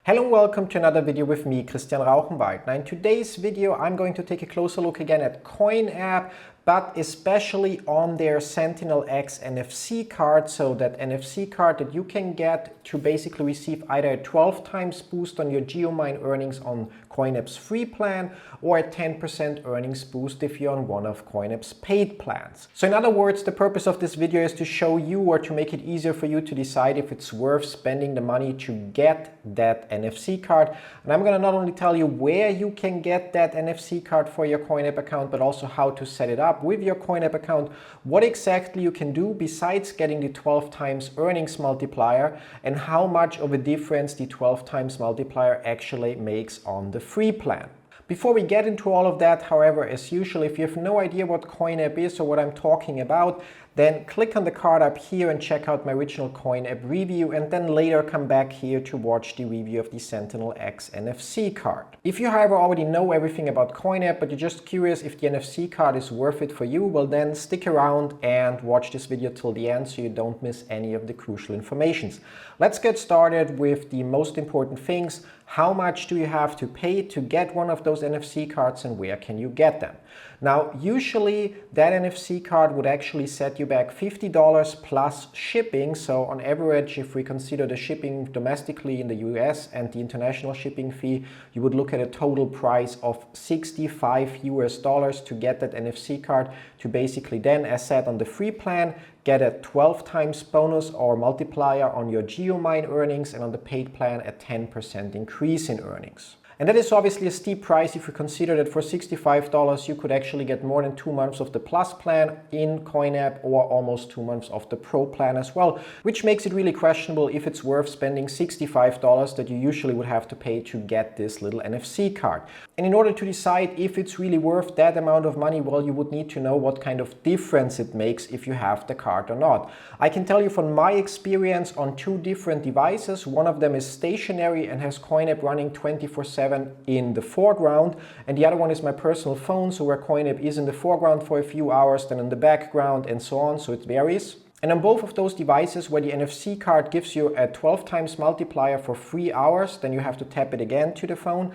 Hello and welcome to another video with me, Rauchenwald. Now in today's video I'm going to take a closer look again at COIN App, but especially on their SentinelX NFC card, so that NFC card that you can get to basically receive either a 12 times boost on your GeoMine earnings on COIN App's free plan or a 10% earnings boost if you're on one of COIN App's paid plans. So in other words, the purpose of this video is to show you or to make it easier for you to decide if it's worth spending the money to get that NFC card. And I'm going to not only tell you where you can get that NFC card for your COIN App account, but also how to set it up with your COIN App account, what exactly you can do besides getting the 12 times earnings multiplier, and how much of a difference the 12 times multiplier actually makes on the free plan. Before we get into all of that, however, as usual, if you have no idea what COIN App is or what I'm talking about, then click on the card up here and check out my original COIN App review, and then later come back here to watch the review of the SentinelX NFC card. If you, however, already know everything about COIN App, but you're just curious if the NFC card is worth it for you, well then stick around and watch this video till the end so you don't miss any of the crucial informations. Let's get started with the most important things. How much do you have to pay to get one of those NFC cards, and where can you get them? Now, usually that NFC card would actually set you back $50 plus shipping. So on average, if we consider the shipping domestically in the US and the international shipping fee, you would look at a total price of $65 US to get that NFC card, to basically then, as said on the free plan, get a 12 times bonus or multiplier on your GeoMine earnings, and on the paid plan a 10% increase in earnings. And that is obviously a steep price if you consider that for $65 you could actually get more than 2 months of the Plus plan in COIN App, or almost 2 months of the Pro plan as well, which makes it really questionable if it's worth spending $65 that you usually would have to pay to get this little NFC card. And in order to decide if it's really worth that amount of money, well, you would need to know what kind of difference it makes if you have the card or not. I can tell you from my experience on 2 different devices. One of them is stationary and has COIN App running 24/7 in the foreground, and the other one is my personal phone, so where COIN App is in the foreground for a few hours, then in the background, and so on, so it varies. And on both of those devices, where the NFC card gives you a 12 times multiplier for 3 hours, then you have to tap it again to the phone,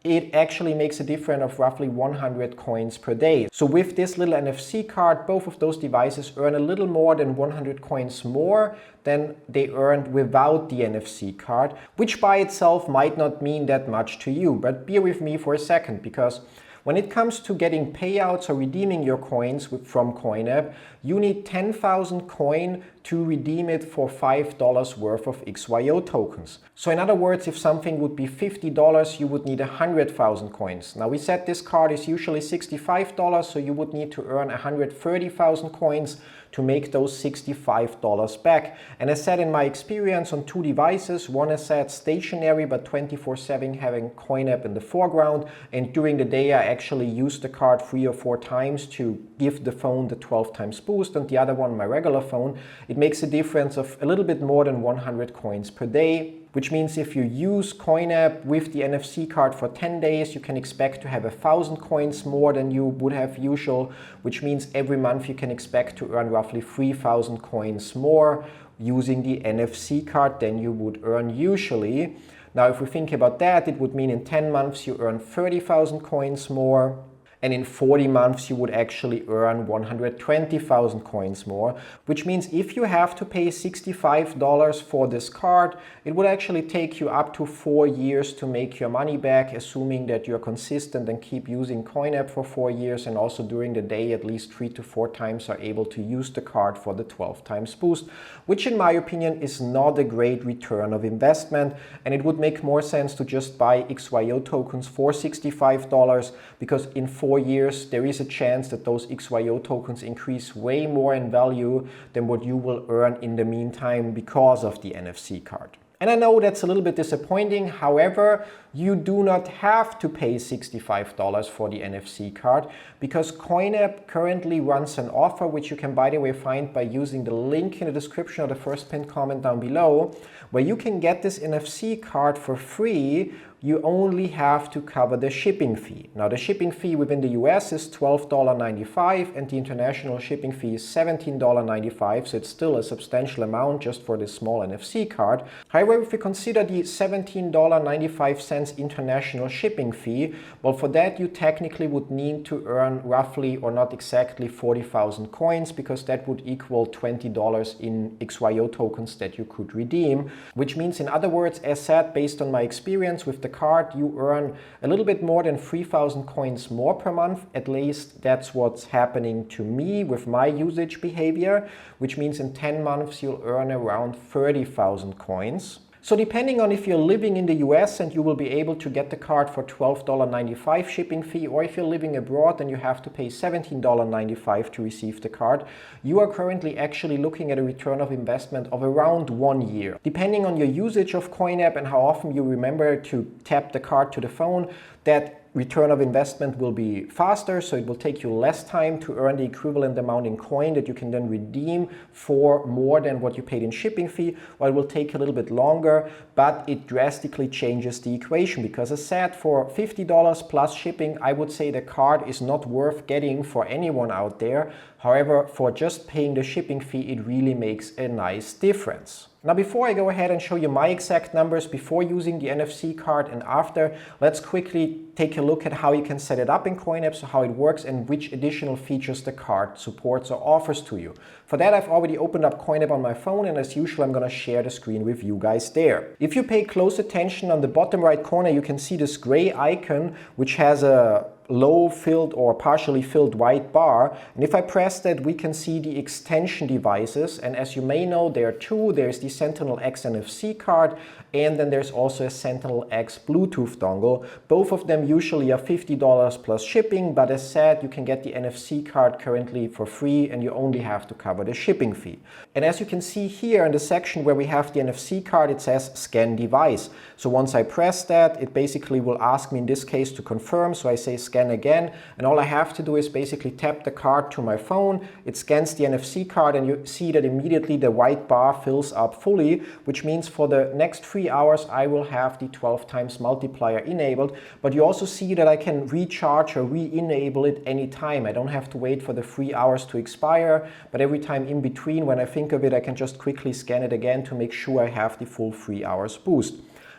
it actually makes a difference of roughly 100 coins per day. So with this little NFC card, both of those devices earn a little more than 100 coins more than they earned without the NFC card, which by itself might not mean that much to you. But bear with me for a second, because when it comes to getting payouts or redeeming your coins from COIN App, you need 10,000 coin to redeem it for $5 worth of XYO tokens. So in other words, if something would be $50, you would need 100,000 coins. Now we said this card is usually $65, so you would need to earn 130,000 coins to make those $65 back. And as said, in my experience on 2 devices, one is said stationary but 24/7 having COIN App in the foreground, and during the day I actually use the card 3 or 4 times to give the phone the 12 times boost, and the other one, my regular phone, it makes a difference of a little bit more than 100 coins per day, which means if you use COIN App with the NFC card for 10 days, you can expect to have 1,000 coins more than you would have usual, which means every month you can expect to earn roughly 3,000 coins more using the NFC card than you would earn usually. Now, if we think about that, it would mean in 10 months you earn 30,000 coins more, and in 40 months you would actually earn 120,000 coins more, which means if you have to pay $65 for this card, it would actually take you up to 4 years to make your money back, assuming that you're consistent and keep using COIN App for 4 years, and also during the day at least 3 to 4 times are able to use the card for the 12 times boost, which in my opinion is not a great return of investment, and it would make more sense to just buy XYO tokens for $65, because in 4 years there is a chance that those XYO tokens increase way more in value than what you will earn in the meantime because of the NFC card. And I know that's a little bit disappointing. However, you do not have to pay $65 for the NFC card, because COIN App currently runs an offer, which you can, by the way, find by using the link in the description or the first pinned comment down below, where you can get this NFC card for free you only have to cover the shipping fee. Now the shipping fee within the US is $12.95 and the international shipping fee is $17.95, so it's still a substantial amount just for this small NFC card. However, if we consider the $17.95 international shipping fee, well, for that you technically would need to earn roughly, or not exactly, 40,000 coins, because that would equal $20 in XYO tokens that you could redeem, which means, in other words, as said, based on my experience with the card, you earn a little bit more than 3,000 coins more per month. At least that's what's happening to me with my usage behavior, which means in 10 months you'll earn around 30,000 coins. So depending on if you're living in the US and you will be able to get the card for $12.95 shipping fee, or if you're living abroad and you have to pay $17.95 to receive the card, you are currently actually looking at a return of investment of around 1 year. Depending on your usage of COIN App and how often you remember to tap the card to the phone, that return of investment will be faster, so it will take you less time to earn the equivalent amount in coin that you can then redeem for more than what you paid in shipping fee, while it will take a little bit longer, but it drastically changes the equation, because as said, for $50 plus shipping, I would say the card is not worth getting for anyone out there. However, for just paying the shipping fee, it really makes a nice difference. Now, before I go ahead and show you my exact numbers before using the NFC card and after, let's quickly take a look at how you can set it up in COIN App, so how it works and which additional features the card supports or offers to you. For that, I've already opened up COIN App on my phone, and as usual, I'm going to share the screen with you guys there. If you pay close attention, on the bottom right corner, you can see this gray icon, which has a low filled or partially filled white bar, and if I press that, we can see the extension devices, and as you may know, there are two. There's the SentinelX NFC card, and then there's also a SentinelX Bluetooth dongle. Both of them usually are $50 plus shipping, but as said, you can get the NFC card currently for free and you only have to cover the shipping fee. And as you can see here in the section where we have the NFC card, it says scan device. So once I press that, it basically will ask me in this case to confirm, so I say scan again, and all I have to do is basically tap the card to my phone. It scans the NFC card, and you see that immediately the white bar fills up fully, which means for the next 3 hours I will have the 12 times multiplier enabled. But you also see that I can recharge or re-enable it anytime. I don't have to wait for the 3 hours to expire, but every time in between, when I think of it, I can just quickly scan it again to make sure I have the full 3 hours boost.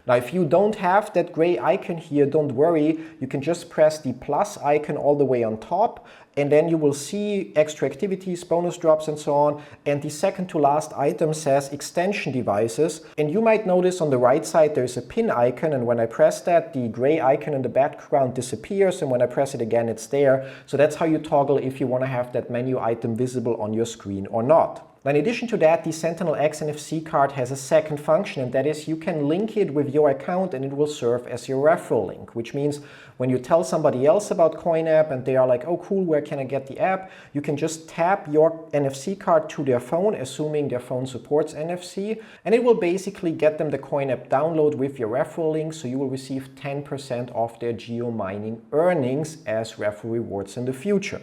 Now, if you don't have that gray icon here, don't worry. You can just press the plus icon all the way on top, and then you will see extra activities, bonus drops, and so on. And the second to last item says extension devices. And you might notice on the right side there's a pin icon, and when I press that, the gray icon in the background disappears, and when I press it again, it's there. So that's how you toggle if you want to have that menu item visible on your screen or not. Now, in addition to that, the SentinelX NFC card has a second function, and that is you can link it with your account and it will serve as your referral link, which means when you tell somebody else about COIN App and they are like, oh cool, where can I get the app? You can just tap your NFC card to their phone, assuming their phone supports NFC, and it will basically get them the COIN App download with your referral link, so you will receive 10% off their geo mining earnings as referral rewards in the future.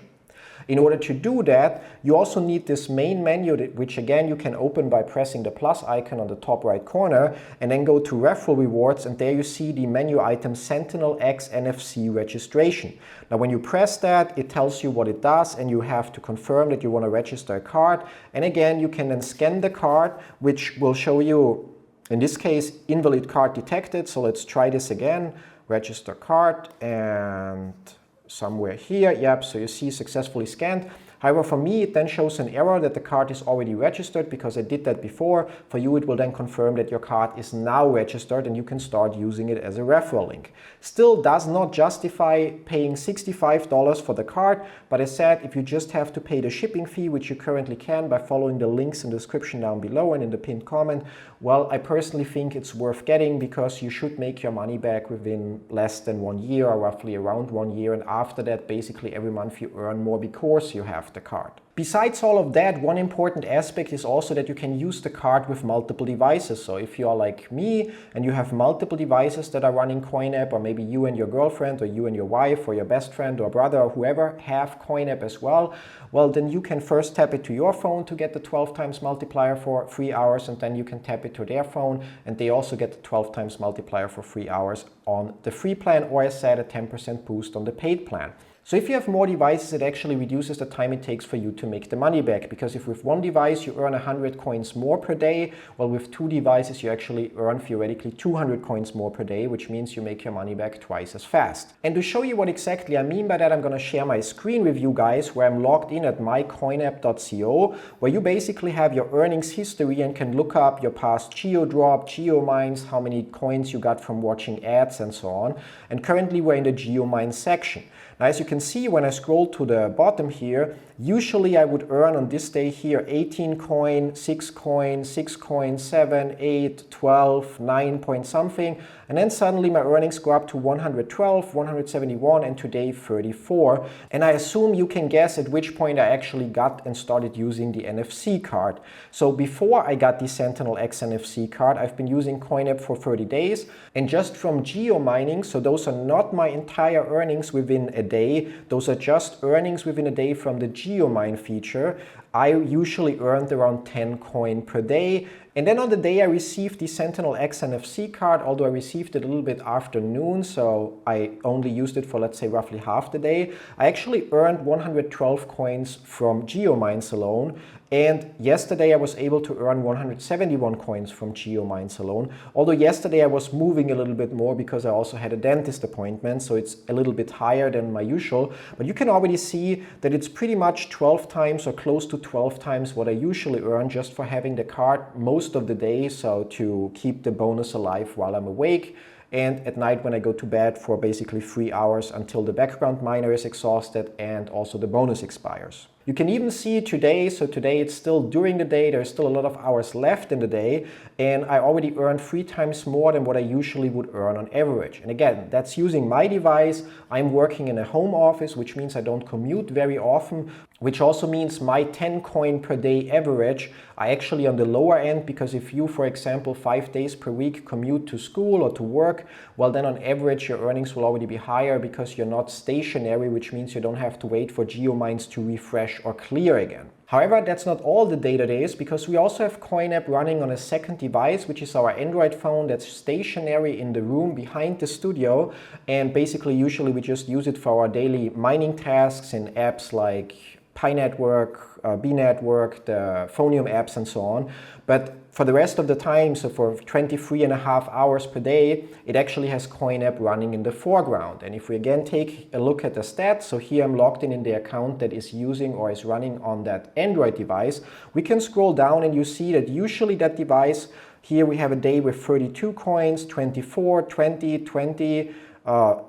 In order to do that, you also need this main menu, which again you can open by pressing the plus icon on the top right corner, and then go to referral rewards, and there you see the menu item SentinelX NFC registration. Now when you press that, it tells you what it does, and you have to confirm that you want to register a card. And again, you can then scan the card, which will show you, in this case, invalid card detected. So let's try this again. Register card, and somewhere here, yep, so you see successfully scanned. However, for me, it then shows an error that the card is already registered because I did that before. For you, it will then confirm that your card is now registered and you can start using it as a referral link. Still does not justify paying $65 for the card, but as said, if you just have to pay the shipping fee, which you currently can by following the links in the description down below and in the pinned comment, well, I personally think it's worth getting because you should make your money back within less than 1 year, or roughly around 1 year. And after that, basically every month you earn more because you have have the card. Besides all of that, one important aspect is also that you can use the card with multiple devices. So if you are like me and you have multiple devices that are running COIN App, or maybe you and your girlfriend or you and your wife or your best friend or brother or whoever have COIN App as well, well, then you can first tap it to your phone to get the 12 times multiplier for 3 hours, and then you can tap it to their phone and they also get the 12 times multiplier for 3 hours on the free plan, or as said, a 10% boost on the paid plan. So if you have more devices, it actually reduces the time it takes for you to make the money back, because if with one device you earn 100 coins more per day, well, with two devices you actually earn theoretically 200 coins more per day, which means you make your money back twice as fast. And to show you what exactly I mean by that, I'm going to share my screen with you guys where I'm logged in at mycoinapp.co, where you basically have your earnings history and can look up your past geo drop, geo mines, how many coins you got from watching ads and so on. And currently we're in the geo mine section. Now, as you can see, when I scroll to the bottom here, usually I would earn on this day here 18 coin, 6 coin, 6 coin, 7, 8, 12, 9 point something. And then suddenly my earnings go up to 112, 171, and today 34. And I assume you can guess at which point I actually got and started using the NFC card. So before I got the SentinelX NFC card, I've been using COIN App for 30 days. And just from geo mining, so those are not my entire earnings within a day, those are just earnings within a day from the GeoMine feature, I usually earned around 10 coin per day. And then on the day I received the SentinelX NFC card, although I received it a little bit after noon, so I only used it for, let's say, roughly half the day, I actually earned 112 coins from GeoMines alone. And yesterday I was able to earn 171 coins from GeoMines alone. Although yesterday I was moving a little bit more because I also had a dentist appointment, so it's a little bit higher than my usual. But you can already see that it's pretty much 12 times or close to 12 times what I usually earn just for having the card most of the day, so to keep the bonus alive while I'm awake. And at night when I go to bed for basically 3 hours until the background miner is exhausted and also the bonus expires. You can even see today, so today it's still during the day, there's still a lot of hours left in the day, and I already earned 3 times more than what I usually would earn on average. And again, that's using my device. I'm working in a home office, which means I don't commute very often, which also means my 10 coin per day average are actually on the lower end, because if you, for example, 5 days per week commute to school or to work, well then on average your earnings will already be higher because you're not stationary, which means you don't have to wait for GeoMines to refresh or clear again. However, that's not all the data there is, because we also have COIN App running on a second device, which is our Android phone that's stationary in the room behind the studio. And basically, usually we just use it for our daily mining tasks in apps like Pi Network, B Network, the Phonium apps and so on. But for the rest of the time, so for 23.5 hours per day, it actually has COIN App running in the foreground. And if we again take a look at the stats, so here I'm logged in the account that is using or is running on that Android device, we can scroll down and you see that usually that device, here we have a day with 32 coins, 24, 20, 20,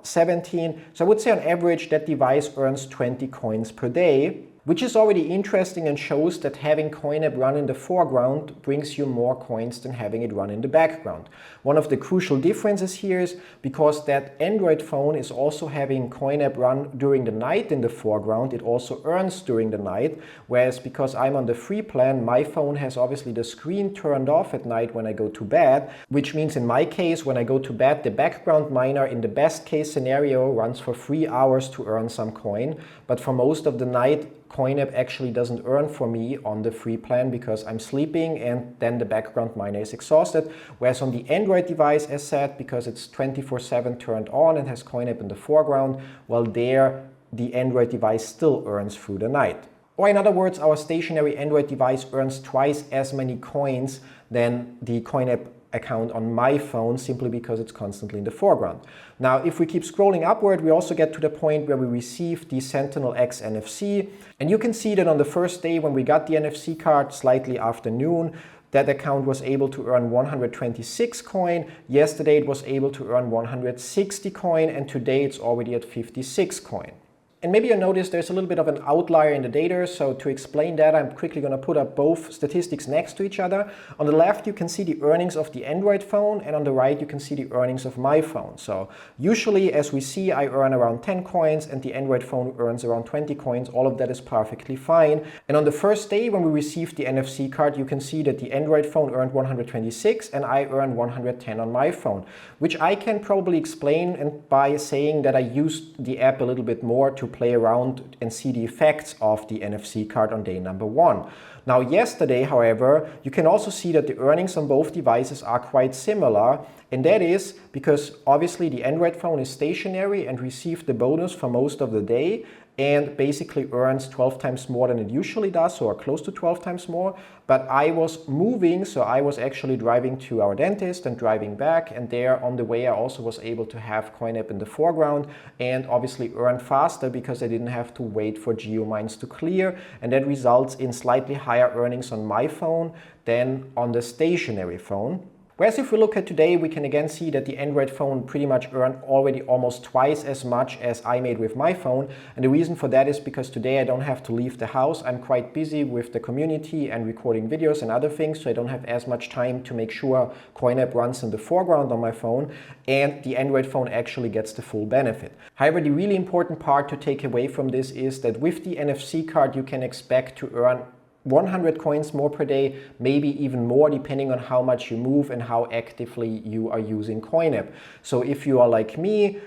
17. So I would say on average that device earns 20 coins per day, which is already interesting and shows that having COIN App run in the foreground brings you more coins than having it run in the background. One of the crucial differences here is because that Android phone is also having COIN App run during the night in the foreground, it also earns during the night, whereas because I'm on the free plan, my phone has obviously the screen turned off at night when I go to bed, which means in my case, when I go to bed, the background miner in the best case scenario runs for 3 hours to earn some coin, but for most of the night, COIN App actually doesn't earn for me on the free plan because I'm sleeping and then the background miner is exhausted. Whereas on the Android device, as said, because it's 24/7 turned on and has COIN App in the foreground, well there the Android device still earns through the night. Or in other words, our stationary Android device earns twice as many coins than the COIN App account on my phone, simply because it's constantly in the foreground. Now, if we keep scrolling upward, we also get to the point where we receive the SentinelX NFC. And you can see that on the first day when we got the NFC card, slightly after noon, that account was able to earn 126 coin. Yesterday it was able to earn 160 coin, and today it's already at 56 coin. And maybe you notice there's a little bit of an outlier in the data, so to explain that, I'm quickly going to put up both statistics next to each other. On the left, you can see the earnings of the Android phone, and on the right, you can see the earnings of my phone. So usually, as we see, I earn around 10 coins, and the Android phone earns around 20 coins. All of that is perfectly fine. And on the first day, when we received the NFC card, you can see that the Android phone earned 126, and I earned 110 on my phone, which I can probably explain by saying that I used the app a little bit more to play around and see the effects of the NFC card on day number 1. Now yesterday, however, you can also see that the earnings on both devices are quite similar, and that is because obviously the Android phone is stationary and received the bonus for most of the day and basically earns 12 times more than it usually does, or close to 12 times more. But I was moving, so I was actually driving to our dentist and driving back, and there on the way I also was able to have COIN App in the foreground and obviously earn faster because I didn't have to wait for geomines to clear, and that results in slightly higher earnings on my phone than on the stationary phone. Whereas if we look at today, we can again see that the Android phone pretty much earned already almost twice as much as I made with my phone. And the reason for that is because today I don't have to leave the house. I'm quite busy with the community and recording videos and other things, so I don't have as much time to make sure COIN App runs in the foreground on my phone, and the Android phone actually gets the full benefit. However, the really important part to take away from this is that with the NFC card, you can expect to earn 100 coins more per day, maybe even more depending on how much you move and how actively you are using COIN App. So if you are like me,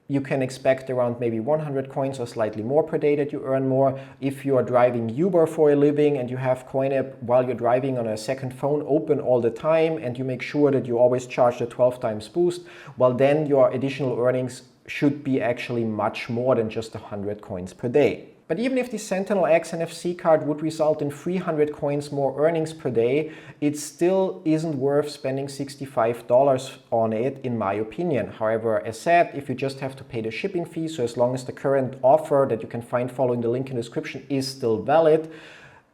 you can expect around maybe 100 coins or slightly more per day that you earn more. If you are driving Uber for a living and you have COIN App while you're driving on a second phone open all the time, and you make sure that you always charge the 12 times boost, well then your additional earnings should be actually much more than just 100 coins per day. But even if the SentinelX NFC card would result in 300 coins more earnings per day, it still isn't worth spending $65 on it, in my opinion. However, as said, if you just have to pay the shipping fee, so as long as the current offer that you can find following the link in the description is still valid,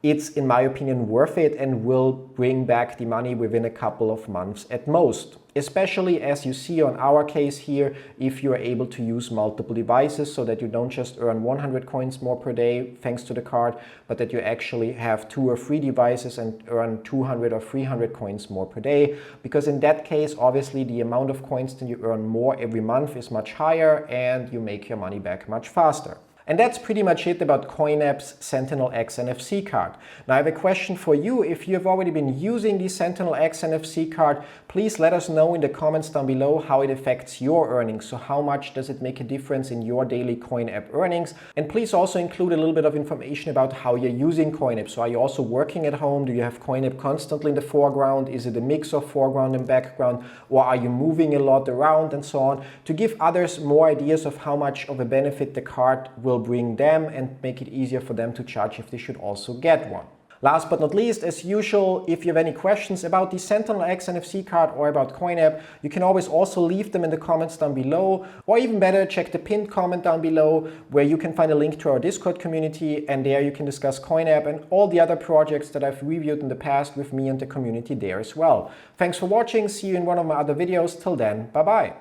it's, in my opinion, worth it and will bring back the money within a couple of months at most. Especially as you see on our case here, if you are able to use multiple devices so that you don't just earn 100 coins more per day thanks to the card, but that you actually have 2 or 3 devices and earn 200 or 300 coins more per day. Because in that case, obviously the amount of coins that you earn more every month is much higher and you make your money back much faster. And that's pretty much it about COIN App's SentinelX NFC card. Now I have a question for you. If you have already been using the SentinelX NFC card, please let us know in the comments down below how it affects your earnings. So how much does it make a difference in your daily COIN App earnings? And please also include a little bit of information about how you're using COIN App. So are you also working at home? Do you have COIN App constantly in the foreground? Is it a mix of foreground and background? Or are you moving a lot around and so on? To give others more ideas of how much of a benefit the card will bring them and make it easier for them to judge if they should also get one. Last but not least, as usual, if you have any questions about the SentinelX NFC card or about COIN App, you can always also leave them in the comments down below, or even better, check the pinned comment down below where you can find a link to our Discord community, and there you can discuss COIN App and all the other projects that I've reviewed in the past with me and the community there as well. Thanks for watching, see you in one of my other videos. Till then, bye bye.